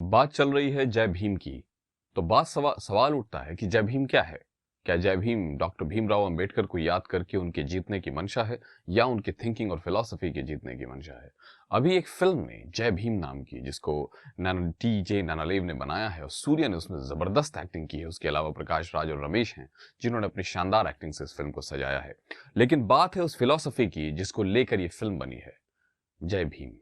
बात चल रही है जय भीम की, तो सवाल उठता है कि जय भीम क्या है? क्या जय भीम डॉक्टर भीमराव अंबेडकर को याद करके उनके जीतने की मंशा है या उनकी थिंकिंग और फिलॉसफी के जीतने की मंशा है? अभी एक फिल्म ने जय भीम नाम की, जिसको टी जे नानालेव ने बनाया है और सूर्य ने उसमें जबरदस्त एक्टिंग की है। उसके अलावा प्रकाश राज और रमेश हैं, जिन्होंने अपनी शानदार एक्टिंग से इस फिल्म को सजाया है। लेकिन बात है उस फिलॉसफी की जिसको लेकर ये फिल्म बनी है, जय भीम।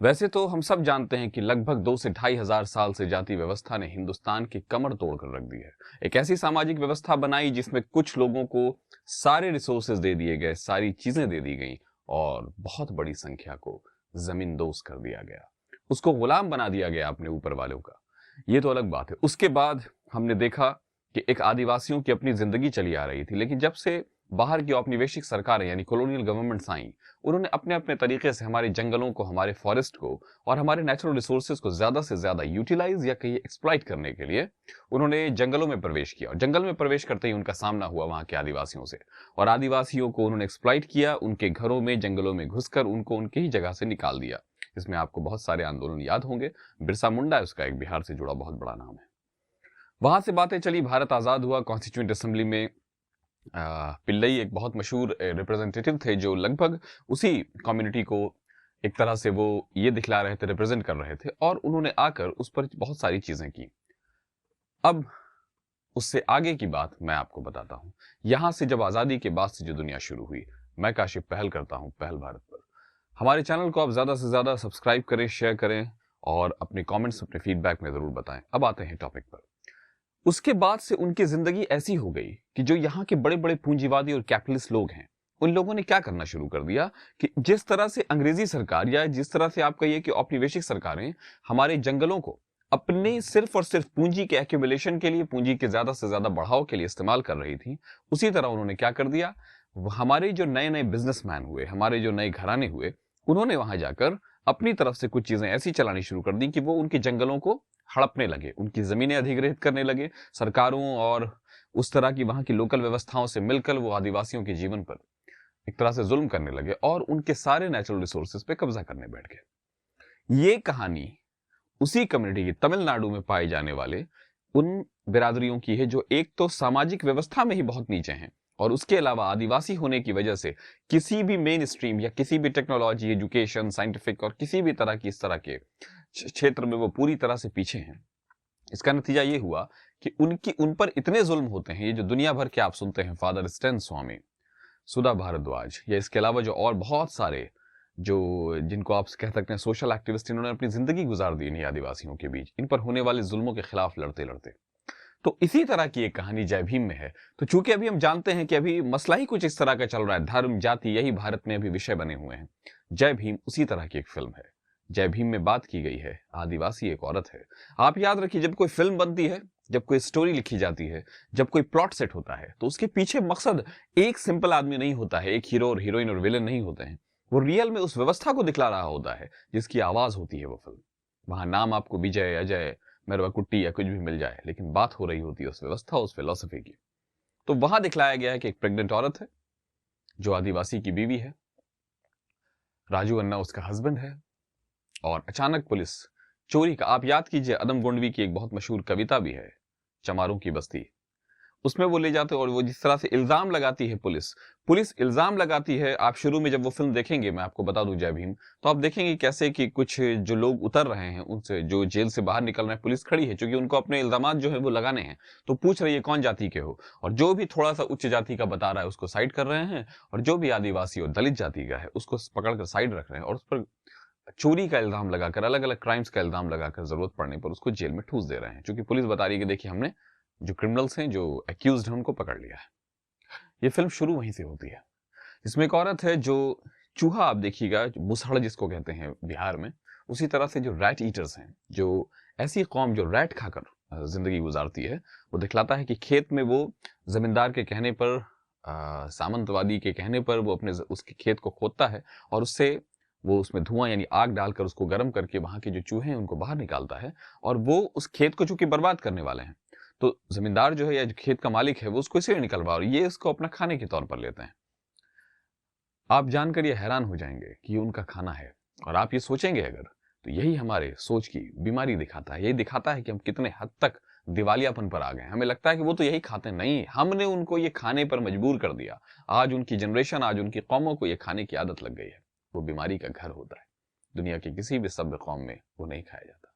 वैसे तो हम सब जानते हैं कि लगभग 2 से 2,500 साल से जाति व्यवस्था ने हिंदुस्तान की कमर तोड़कर रख दी है। एक ऐसी सामाजिक व्यवस्था बनाई जिसमें कुछ लोगों को सारे रिसोर्सेज दे दिए गए, सारी चीजें दे दी गई और बहुत बड़ी संख्या को जमींदोज कर दिया गया। उसको गुलाम बना दिया गया अपने ऊपर वालों का। ये तो अलग बात है। उसके बाद हमने देखा कि एक आदिवासियों की अपनी जिंदगी चली आ रही थी, लेकिन जब से बाहर की औपनिवेशिक सरकारें यानी कॉलोनियल गवर्नमेंट्स आई, उन्होंने अपने अपने तरीके से हमारे जंगलों को, हमारे फॉरेस्ट को और हमारे नेचुरल रिसोर्सेज को ज्यादा से ज्यादा यूटिलाइज या कहीं एक्सप्लॉइट करने के लिए उन्होंने जंगलों में प्रवेश किया। और जंगल में प्रवेश करते ही उनका सामना हुआ वहां के आदिवासियों से, और आदिवासियों को उन्होंने एक्सप्लॉइट किया, उनके घरों में, जंगलों में घुसकर उनको उनकी ही जगह से निकाल दिया। इसमें आपको बहुत सारे आंदोलन याद होंगे। बिरसा मुंडा उसका एक बिहार से जुड़ा बहुत बड़ा नाम है। वहां से बातें चली, भारत आजाद हुआ, कॉन्स्टिट्यूंट असेंबली में पिल्लई एक बहुत मशहूर रिप्रेजेंटेटिव थे जो लगभग उसी कम्युनिटी को एक तरह से वो ये दिखला रहे थे, रिप्रेजेंट कर रहे थे, और उन्होंने आकर उस पर बहुत सारी चीजें की। अब उससे आगे की बात मैं आपको बताता हूं। यहां से जब आजादी के बाद से जो दुनिया शुरू हुई, मैं काशिफ पहल करता हूं पहल भारत पर। हमारे चैनल को आप ज्यादा से ज्यादा सब्सक्राइब करें, शेयर करें और अपने कमेंट्स, अपने फीडबैक में जरूर बताएं। अब आते हैं टॉपिक पर। उसके बाद से उनकी जिंदगी ऐसी हो गई कि जो यहाँ के बड़े बड़े पूंजीवादी और कैपिटलिस्ट लोग हैं, उन लोगों ने क्या करना शुरू कर दिया कि जिस तरह से अंग्रेजी सरकार या जिस तरह से आप कहिए कि औपनिवेशिक सरकारें हमारे जंगलों को अपने सिर्फ और सिर्फ पूंजी के एक्यूमुलेशन के लिए, पूंजी के ज्यादा से ज्यादा बढ़ाव के लिए इस्तेमाल कर रही थी, उसी तरह उन्होंने क्या कर दिया, हमारे जो नए नए बिजनेसमैन हुए, हमारे जो नए घराने हुए, उन्होंने वहां जाकर अपनी तरफ से कुछ चीजें ऐसी चलानी शुरू कर दी कि वो उनके जंगलों को हड़पने लगे, उनकी जमीनें अधिग्रहित करने लगे। सरकारों और उस तरह की वहां की लोकल व्यवस्थाओं से मिलकर वो आदिवासियों के जीवन पर एक तरह से जुल्म करने लगे और उनके सारे नेचुरल रिसोर्सेज पे कब्जा करने बैठ गए। ये कहानी उसी कम्युनिटी की, तमिलनाडु में पाए जाने वाले उन बिरादरियों की है जो एक तो सामाजिक व्यवस्था में ही बहुत नीचे हैं, और उसके अलावा आदिवासी होने की वजह से किसी भी मेन स्ट्रीम या किसी भी टेक्नोलॉजी, एजुकेशन, साइंटिफिक और किसी भी तरह की इस तरह के क्षेत्र में वो पूरी तरह से पीछे हैं। इसका नतीजा ये हुआ कि उन पर इतने जुल्म होते हैं, ये जो दुनिया भर के आप सुनते हैं, फादर स्टैन स्वामी, सुधा भारद्वाज, या इसके अलावा जो और बहुत सारे जो जिनको आप कह सकते हैं सोशल एक्टिविस्ट, इन्होंने अपनी जिंदगी गुजार दी इन्हीं आदिवासियों के बीच, इन पर होने वाले जुल्मों के खिलाफ लड़ते लड़ते। तो इसी तरह की एक कहानी जय भीम में है। तो चूंकि अभी हम जानते हैं कि अभी मसला ही कुछ इस तरह का चल रहा है, धर्म, जाति, यही भारत में अभी विषय बने हुए हैं। जय भीम उसी तरह की एक फिल्म है। जय भीम में बात की गई है आदिवासी एक औरत है। आप याद रखिए, जब कोई फिल्म बनती है, जब कोई स्टोरी लिखी जाती है, जब कोई प्लॉट सेट होता है, तो उसके पीछे मकसद एक सिंपल आदमी नहीं होता है, एक हीरो और हीरोइन और विलेन नहीं होते हैं। वो रियल में उस व्यवस्था को दिखला रहा होता है जिसकी आवाज होती है वो फिल्म। वहां नाम आपको विजय, अजय, मेरवा कुट्टी या कुछ भी मिल जाए, लेकिन बात हो रही होती है उस व्यवस्था, उस फिलॉसफी की। तो वहां दिखलाया गया है कि एक प्रेग्नेंट औरत है जो आदिवासी की बीवी है, राजू अन्ना उसका हस्बैंड है, और अचानक पुलिस चोरी का, आप याद कीजिए अदम गोंडवी की एक बहुत मशहूर कविता भी है, चमारों की बस्ती, उसमें वो ले जाते हैं और वो जिस तरह से इल्जाम लगाती है, पुलिस पुलिस इल्जाम लगाती है। आप शुरू में जब वो फिल्म देखेंगे, मैं आपको बता दूं जय भीम, तो आप देखेंगे कैसे कि कुछ जो लोग उतर रहे हैं, उनसे जो जेल से बाहर निकल रहे हैं, पुलिस खड़ी है क्योंकि उनको अपने इल्जामात जो है वो लगाने हैं। तो पूछ रही है कौन जाति के हो, और जो भी थोड़ा सा उच्च जाति का बता रहा है उसको साइड कर रहे हैं, और जो भी आदिवासी और दलित जाति का है उसको पकड़कर साइड रख रहे हैं, और उस पर चोरी का इल्जाम लगाकर, अलग अलग क्राइम्स का इल्जाम लगाकर जरूरत पड़ने पर उसको जेल में ठूस दे रहे हैं, क्योंकि पुलिस बता रही है कि देखिए हमने जो क्रिमिनल्स हैं, जो एक्यूज्ड हैं, उनको पकड़ लिया है। ये फिल्म शुरू वहीं से होती है। इसमें एक औरत है जो चूहा, आप देखिएगा, मुसहड़ जिसको कहते हैं बिहार में, उसी तरह से जो रैट ईटर्स हैं, जो ऐसी कौम जो रैट खाकर जिंदगी गुजारती है, वो दिखलाता है कि खेत में वो जमींदार के कहने पर, सामंतवादी के कहने पर वो अपने उसके खेत को खोदता है, और उससे वो उसमें धुआं यानी आग डालकर उसको गर्म करके वहां के जो चूहे हैं उनको बाहर निकालता है, और वो उस खेत को चूंकि बर्बाद करने वाले हैं, तो जमींदार जो है या जो खेत का मालिक है वो उसको इसीलिए निकलवा, और ये इसको अपना खाने के तौर पर लेते हैं। आप जानकर ये हैरान हो जाएंगे कि ये उनका खाना है, और आप ये सोचेंगे अगर तो यही हमारे सोच की बीमारी दिखाता है, यही दिखाता है कि हम कितने हद तक दिवालियापन पर आ गए। हमें लगता है कि वो तो यही खाते हैं, नहीं, हमने उनको ये खाने पर मजबूर कर दिया। आज उनकी जनरेशन, आज उनकी कौमों को ये खाने की आदत लग गई है। वो बीमारी का घर होता है। दुनिया की किसी भी सभ्य कौम में वो नहीं खाया जाता।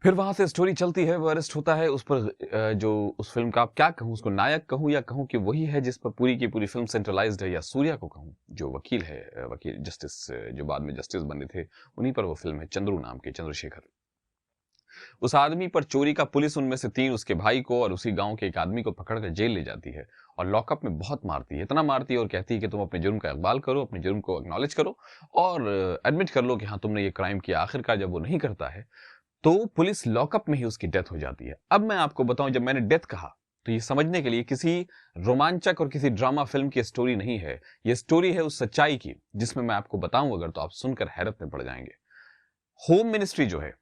फिर वहां से स्टोरी चलती है, वो अरेस्ट होता है। उस पर जो उस फिल्म का आप क्या कहूं, उसको नायक कहूं या कहूं कि वही है जिस पर पूरी की पूरी फिल्म सेंट्रलाइज्ड है, या सूर्या को कहूं जो वकील है, वकील जस्टिस, जो बाद में जस्टिस बने थे, उन्हीं पर वो फिल्म है, चंद्रू नाम के, चंद्रशेखर। उस आदमी पर चोरी का पुलिस उनमें से 3 उसके भाई को और उसी गांव के एक आदमी को पकड़कर जेल ले जाती है और लॉकअप में बहुत मारती है, इतना मारती है और कहती है कि तुम अपने जुर्म का इकबाल करो, अपने जुर्म को एक्नॉलेज करो और एडमिट कर लो कि हाँ तुमने ये क्राइम किया। आखिरकार जब वो नहीं करता है तो पुलिस लॉकअप में ही उसकी डेथ हो जाती है। अब मैं आपको बताऊं, जब मैंने डेथ कहा तो ये समझने के लिए किसी रोमांचक और किसी ड्रामा फिल्म की स्टोरी नहीं है, ये स्टोरी है उस सच्चाई की जिसमें मैं आपको बताऊं अगर तो आप सुनकर हैरत में पड़ जाएंगे। होम मिनिस्ट्री जो है,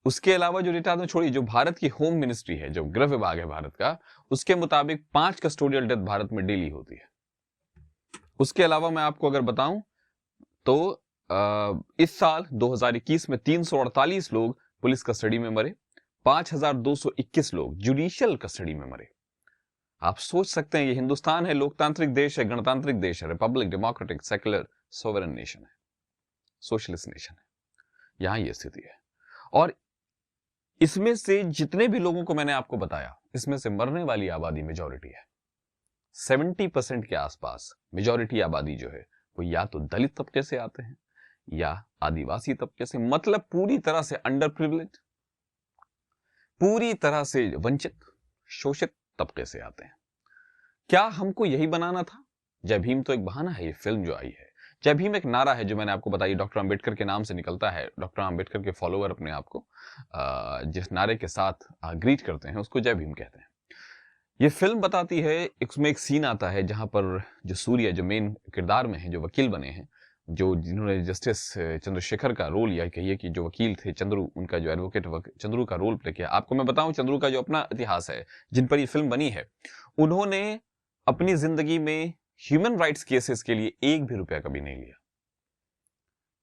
उसके अलावा जो डेटा तो छोड़िए, जो भारत की होम मिनिस्ट्री है, जो गृह विभाग है भारत का, उसके मुताबिक 5 कस्टोडियल डेथ भारत में डेली होती है। उसके अलावा मैं आपको अगर बताऊं तो इस साल 2021 में 348 लोग पुलिस कस्टडी में मरे, 5221 लोग जुडिशियल कस्टडी में मरे। आप सोच सकते हैं, ये हिंदुस्तान है, लोकतांत्रिक देश है, गणतांत्रिक देश है, Republic, democratic, secular, sovereign nation है, सोशलिस्ट नेशन है, यहां ये स्थिति है। और इसमें से जितने भी लोगों को मैंने आपको बताया, इसमें से मरने वाली आबादी मेजॉरिटी है। 70% के आसपास मेजॉरिटी आबादी जो है वो या तो दलित तबके से आते हैं या आदिवासी तबके से, मतलब पूरी तरह से अंडर प्रिविलेज, पूरी तरह से वंचित, शोषित तबके से आते हैं। क्या हमको यही बनाना था? जय भीम तो एक बहाना है, ये फिल्म जो आई है। जय भीम एक नारा है जो मैंने आपको बताई, डॉक्टर अंबेडकर के नाम से निकलता है। डॉक्टर अंबेडकर के फॉलोअर अपने आप को जिस नारे के साथ ग्रीट करते हैं उसको जय भीम कहते हैं। ये फिल्म बताती है, इसमें एक सीन आता है जहां पर जो सूर्य, जो मेन किरदार में है, जो वकील बने हैं, जो जिन्होंने जस्टिस चंद्रशेखर का रोल, या कहिए कि जो वकील थे चंद्रू, उनका जो एडवोकेट चंद्रू का रोल प्ले किया। आपको मैं बताऊं, चंद्रू का जो अपना इतिहास है, जिन पर ये फिल्म बनी है, उन्होंने अपनी जिंदगी में ह्यूमन राइट्स केसेस के लिए एक भी रुपया कभी नहीं लिया।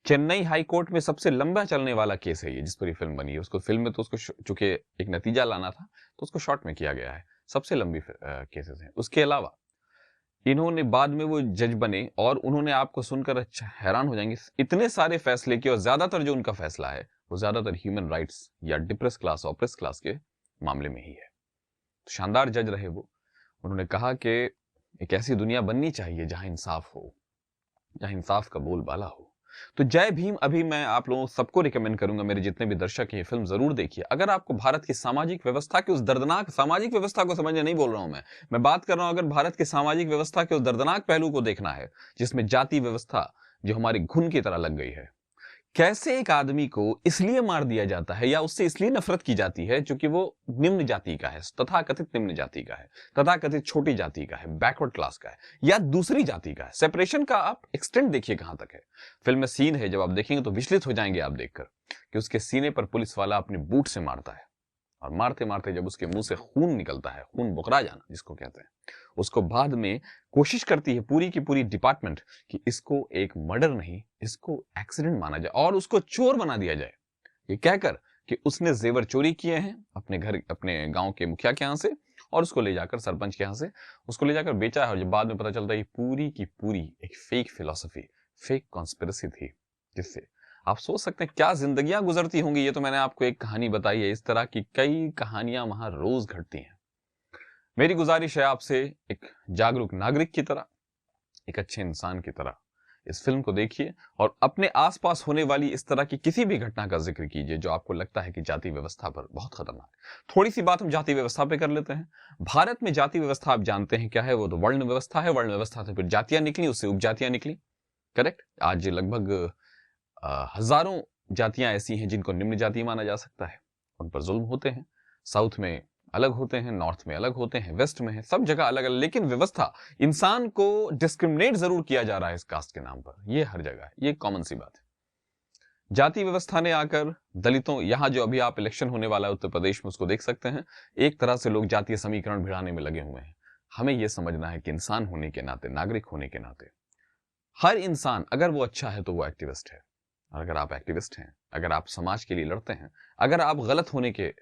चेन्नई हाई कोर्ट में सबसे लंबा चलने वाला केस है ये, जिस पर ये फिल्म बनी है। उसको फिल्म में तो उसको चूंकि एक नतीजा लाना था तो उसको शॉर्ट में किया गया है। सबसे लंबी केसेस हैं। उसके अलावा इन्होंने बाद में वो जज बने और उन्होंने, आपको सुनकर अच्छा हैरान हो जाएंगे, इतने सारे फैसले किए और ज्यादातर जो उनका फैसला है वो ज्यादातर ह्यूमन राइट्स या डिप्रेस क्लास, ऑप्रेस क्लास के मामले में ही है। शानदार जज रहे वो। उन्होंने कहा कि एक ऐसी दुनिया बननी चाहिए जहां इंसाफ हो, जहां इंसाफ का बोलबाला हो। तो जय भीम अभी मैं आप लोगों सबको रिकमेंड करूंगा, मेरे जितने भी दर्शक हैं, ये फिल्म जरूर देखिए। अगर आपको भारत की सामाजिक व्यवस्था की उस दर्दनाक सामाजिक व्यवस्था को समझने नहीं बोल रहा हूं मैं बात कर रहा हूं, अगर भारत की सामाजिक व्यवस्था के उस दर्दनाक पहलू को देखना है जिसमें जाति व्यवस्था जो हमारी घुन की तरह लग गई है, कैसे एक आदमी को इसलिए मार दिया जाता है या उससे इसलिए नफरत की जाती है क्योंकि वो निम्न जाति का है, तथाकथित निम्न जाति का है, तथाकथित छोटी जाति का है, बैकवर्ड क्लास का है, या दूसरी जाति का है। सेपरेशन का आप एक्सटेंट देखिए कहां तक है। फिल्म में सीन है, जब आप देखेंगे तो विचलित हो जाएंगे आप देखकर, कि उसके सीने पर पुलिस वाला अपने बूट से मारता है और मारते मारते जब उसके मुंह से खून निकलता है, खून बुकरा जाना जिसको कहते हैं, उसको बाद में कोशिश करती है पूरी की पूरी डिपार्टमेंट कि इसको एक मर्डर नहीं, इसको एक्सीडेंट माना जाए और उसको चोर बना दिया जाए, ये कहकर कि उसने जेवर चोरी किए हैं अपने घर, अपने गांव के मुखिया के यहां से, और उसको ले जाकर सरपंच के यहां से उसको ले जाकर बेचा है। और जब बाद में पता चलता है ये पूरी की पूरी एक फेक फिलॉसफी, फेक कॉन्स्पिरेसी थी, जिससे आप सोच सकते हैं क्या जिंदगियां गुजरती होंगी। ये तो मैंने आपको एक कहानी बताई है, इस तरह की कई कहानियां वहां रोज घटती हैं। मेरी गुजारिश है आपसे, एक जागरूक नागरिक की तरह, एक अच्छे इंसान की तरह इस फिल्म को देखिए और अपने आसपास होने वाली इस तरह की किसी भी घटना का जिक्र कीजिए जो आपको लगता है कि जाति व्यवस्था पर बहुत खतरनाक है। थोड़ी सी बात हम जाति व्यवस्था पे कर लेते हैं। भारत में जाति व्यवस्था आप जानते हैं क्या है, वो तो वर्ण व्यवस्था है। वर्ण व्यवस्था से फिर जातियां निकली, उससे उपजातियां निकली, करेक्ट। आज लगभग हजारों जातियां ऐसी हैं जिनको निम्न जाति माना जा सकता है, उन पर जुल्म होते हैं। साउथ में अलग होते हैं, नॉर्थ में अलग होते हैं, वेस्ट में है, सब जगह अलग अलग, लेकिन व्यवस्था, इंसान को डिस्क्रिमिनेट जरूर किया जा रहा है इस कास्ट के नाम पर, ये हर जगह है, ये कॉमन सी बात है। जाति व्यवस्था ने आकर दलितों, यहां जो अभी आप इलेक्शन होने वाला है उत्तर प्रदेश में, उसको देख सकते हैं, एक तरह से लोग जातीय समीकरण भिड़ाने में लगे हुए हैं। हमें यह समझना है कि इंसान होने के नाते, नागरिक होने के नाते, हर इंसान अगर वो अच्छा है तो वो एक्टिविस्ट है, और अगर आप एक्टिविस्ट हैं, अगर आप समाज के लिए लड़ते हैं, अगर आप गलत होने के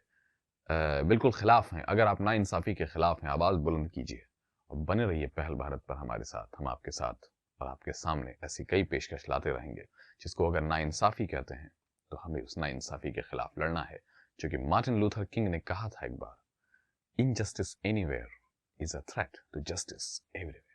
बिल्कुल खिलाफ हैं, अगर आप नाइंसाफी के खिलाफ हैं, आवाज बुलंद कीजिए और बने रहिए पहल भारत पर हमारे साथ। हम आपके साथ और आपके सामने ऐसी कई पेशकश लाते रहेंगे, जिसको अगर नाइंसाफी कहते हैं तो हमें उस नाइंसाफी के खिलाफ लड़ना है। जो कि मार्टिन लूथर किंग ने कहा था एक बार, injustice anywhere is a threat to justice everywhere.